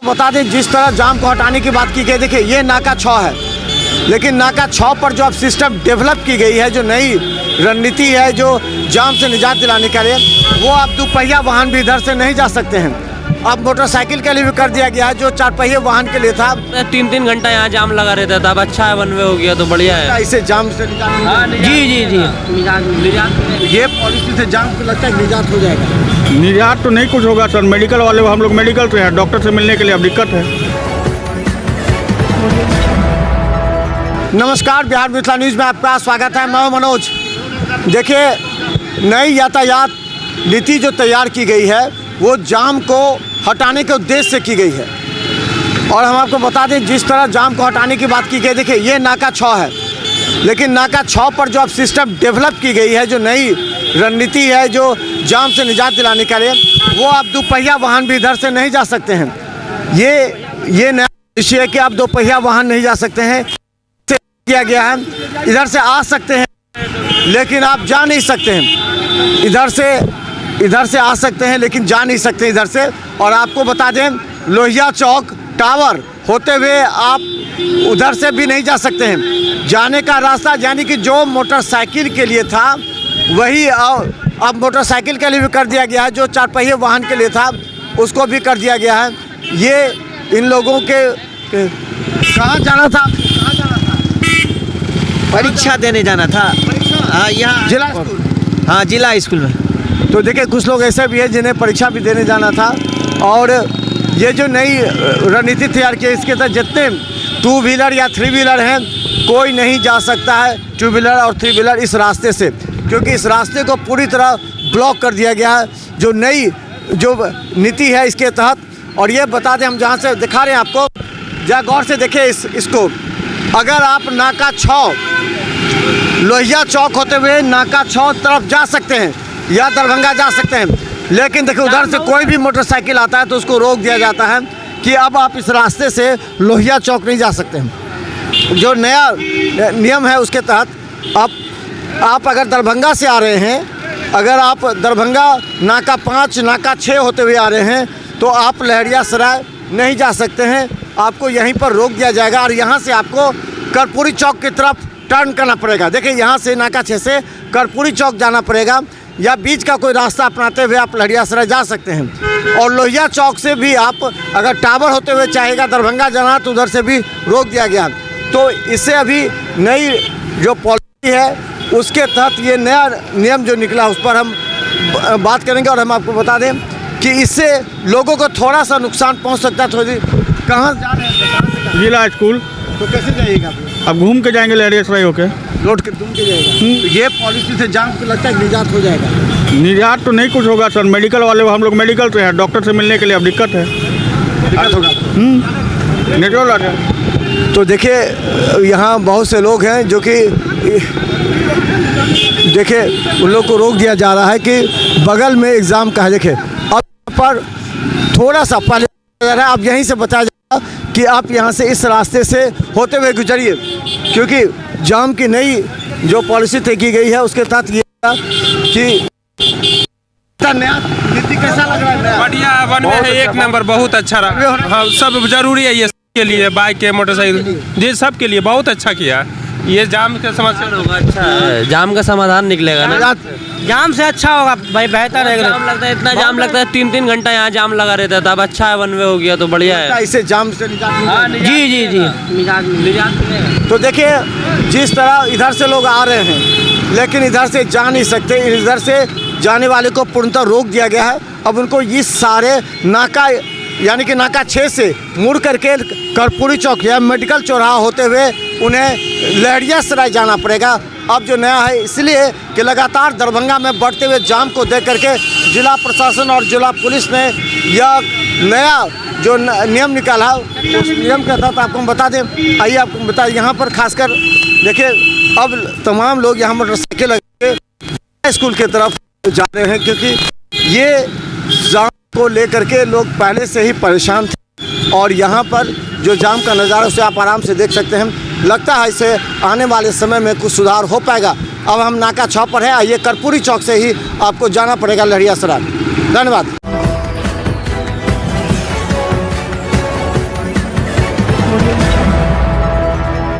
बता दें, जिस तरह जाम को हटाने की बात की गई, देखिए ये नाका 6 है, लेकिन नाका 6 पर जो अब सिस्टम डेवलप की गई है, जो नई रणनीति है जो जाम से निजात दिलाने के लिए, वो अब दोपहिया वाहन भी इधर से नहीं जा सकते हैं। अब मोटरसाइकिल के लिए भी कर दिया गया है, जो 4 पहिए वाहन के लिए था। 3-3 घंटा यहाँ जाम लगा रहता था, अब अच्छा है, वन वे हो गया तो बढ़िया है। इसे जाम से निजात, ये पॉलिसी से जाम को लगता है निजात हो जाएगा। निजात तो नहीं कुछ होगा सर, मेडिकल वाले हम लोग मेडिकल से हैं, डॉक्टर से मिलने के लिए अब दिक्कत है। नमस्कार, बिहार मिथिला न्यूज़ में आपका स्वागत है। मैं मनोज। देखिए, नई यातायात नीति जो तैयार की गई है वो जाम को हटाने के उद्देश्य से की गई है, और हम आपको बता दें, जिस तरह जाम को हटाने की बात की गई, देखिए ये नाका 6 है, लेकिन नाका 6 पर जो अब सिस्टम डेवलप की गई है, जो नई रणनीति है जो जाम से निजात दिलाने के लिए, वो अब दोपहिया वाहन भी इधर से नहीं जा सकते हैं। ये नया विषय है कि आप दोपहिया वाहन नहीं जा सकते हैं, किया गया है। इधर से आ सकते हैं लेकिन आप जा नहीं सकते हैं। इधर से आ सकते हैं लेकिन जा नहीं सकते इधर से। और आपको बता दें, लोहिया चौक टावर होते हुए आप उधर से भी नहीं जा सकते हैं। जाने का रास्ता यानी कि जो मोटरसाइकिल के लिए था वही अब मोटरसाइकिल के लिए भी कर दिया गया है, जो 4 पहिए वाहन के लिए था उसको भी कर दिया गया है। ये इन लोगों के कहाँ जाना था? परीक्षा देने जाना था। हाँ, यहाँ जिला स्कूल। हाँ, जिला स्कूल में। तो देखिए, कुछ लोग ऐसे भी हैं जिन्हें परीक्षा भी देने जाना था, और ये जो नई रणनीति तैयार की है, इसके तहत जितने 2 व्हीलर या 3 व्हीलर हैं, कोई नहीं जा सकता है 2 व्हीलर और 3 व्हीलर इस रास्ते से, क्योंकि इस रास्ते को पूरी तरह ब्लॉक कर दिया गया है जो नई जो नीति है इसके तहत। और ये बता दें, हम जहाँ से दिखा रहे हैं आपको, जरा गौर से देखिए इसको। अगर आप नाका 6 लोहिया चौक होते हुए नाका 6 तरफ जा सकते हैं या दरभंगा जा सकते हैं, लेकिन देखिए उधर से कोई भी मोटरसाइकिल आता है तो उसको रोक दिया जाता है कि अब आप इस रास्ते से लोहिया चौक नहीं जा सकते हैं। जो नया नियम है उसके तहत आप अगर दरभंगा से आ रहे हैं, अगर आप दरभंगा नाका 5 नाका 6 होते हुए आ रहे हैं, तो आप लहरियासराय नहीं जा सकते हैं, आपको यहीं पर रोक दिया जाएगा और यहाँ से आपको कर्पूरी चौक की तरफ टर्न करना पड़ेगा। देखिए, यहाँ से नाका 6 से कर्पूरी चौक जाना पड़ेगा, या बीच का कोई रास्ता अपनाते हुए आप लहरियासराय जा सकते हैं। और लोहिया चौक से भी आप अगर टावर होते हुए चाहेगा दरभंगा जाना, तो उधर से भी रोक दिया गया। तो इससे अभी नई जो पॉलिसी है उसके तहत ये नया नियम जो निकला उस पर हम बात करेंगे। और हम आपको बता दें कि इससे लोगों को थोड़ा सा नुकसान पहुँच सकता है। थोड़ी कहाँ जा रहे हैं? जिला स्कूल। तो कैसे जाइएगा? अब घूम के जाएंगे लहरियासराय होके, लौट के घूम के जाएगा। तो ये पॉलिसी से जाम को लगता है निजात हो जाएगा। निजात तो नहीं कुछ होगा सर, मेडिकल वाले हम लोग मेडिकल से हैं, डॉक्टर से मिलने के लिए अब दिक्कत है। दिक्कत होगा। नेटवर्क आ जाए। तो देखिए, यहाँ बहुत से लोग हैं जो कि देखिए उन लोग को रोक दिया जा रहा है कि बगल में एग्ज़ाम का है। देखिए, अब पर थोड़ा सा पहले अब यहीं से बताया जाएगा कि आप यहाँ से इस रास्ते से होते हुए गुजरिए, क्योंकि जाम की नई जो पॉलिसी तय की गई है उसके तहत ये कि नया नीति कैसा लग रहा है? बढ़िया वन वे है, एक नंबर, बहुत अच्छा रहा। हाँ, सब जरूरी है ये के लिए, बाइक के मोटरसाइकिल जी सब के लिए बहुत अच्छा किया। ये जाम का समस्या होगा, अच्छा है, जाम का समाधान निकलेगा ना। जाम से अच्छा होगा भाई, बेहतर है। जाम लगता है, इतना जाम लगता है, 3-3 घंटा यहाँ जाम लगा रहता था, अब अच्छा है, वन वे हो गया तो बढ़िया है। इसे जाम से निजात। जी। तो देखिए, जिस तरह इधर से लोग आ रहे हैं लेकिन इधर से जा नहीं सकते, इधर से जाने वाले को पूर्णतः रोक दिया गया है। अब उनको इस सारे नाका यानी कि नाका 6 से मुड़ करके कर्पूरी चौक या मेडिकल चौराहा होते हुए उन्हें लहरियासराय जाना पड़ेगा। अब जो नया है इसलिए कि लगातार दरभंगा में बढ़ते हुए जाम को देख करके जिला प्रशासन और जिला पुलिस ने यह नया जो नियम निकाला है उस नियम के तहत आपको हम बता दें। आइए आपको बता, यहाँ पर खासकर देखिए, अब तमाम लोग यहाँ मोटरसाइकिल लगे स्कूल की तरफ जा रहे हैं, क्योंकि ये जाम को लेकर के लोग पहले से ही परेशान थे। और यहाँ पर जो जाम का नज़ारा उसे आप आराम से देख सकते हैं। लगता है इसे आने वाले समय में कुछ सुधार हो पाएगा। अब हम नाका 6 पर है, आइए कर्पूरी चौक से ही आपको जाना पड़ेगा लहरियासराय। धन्यवाद। audio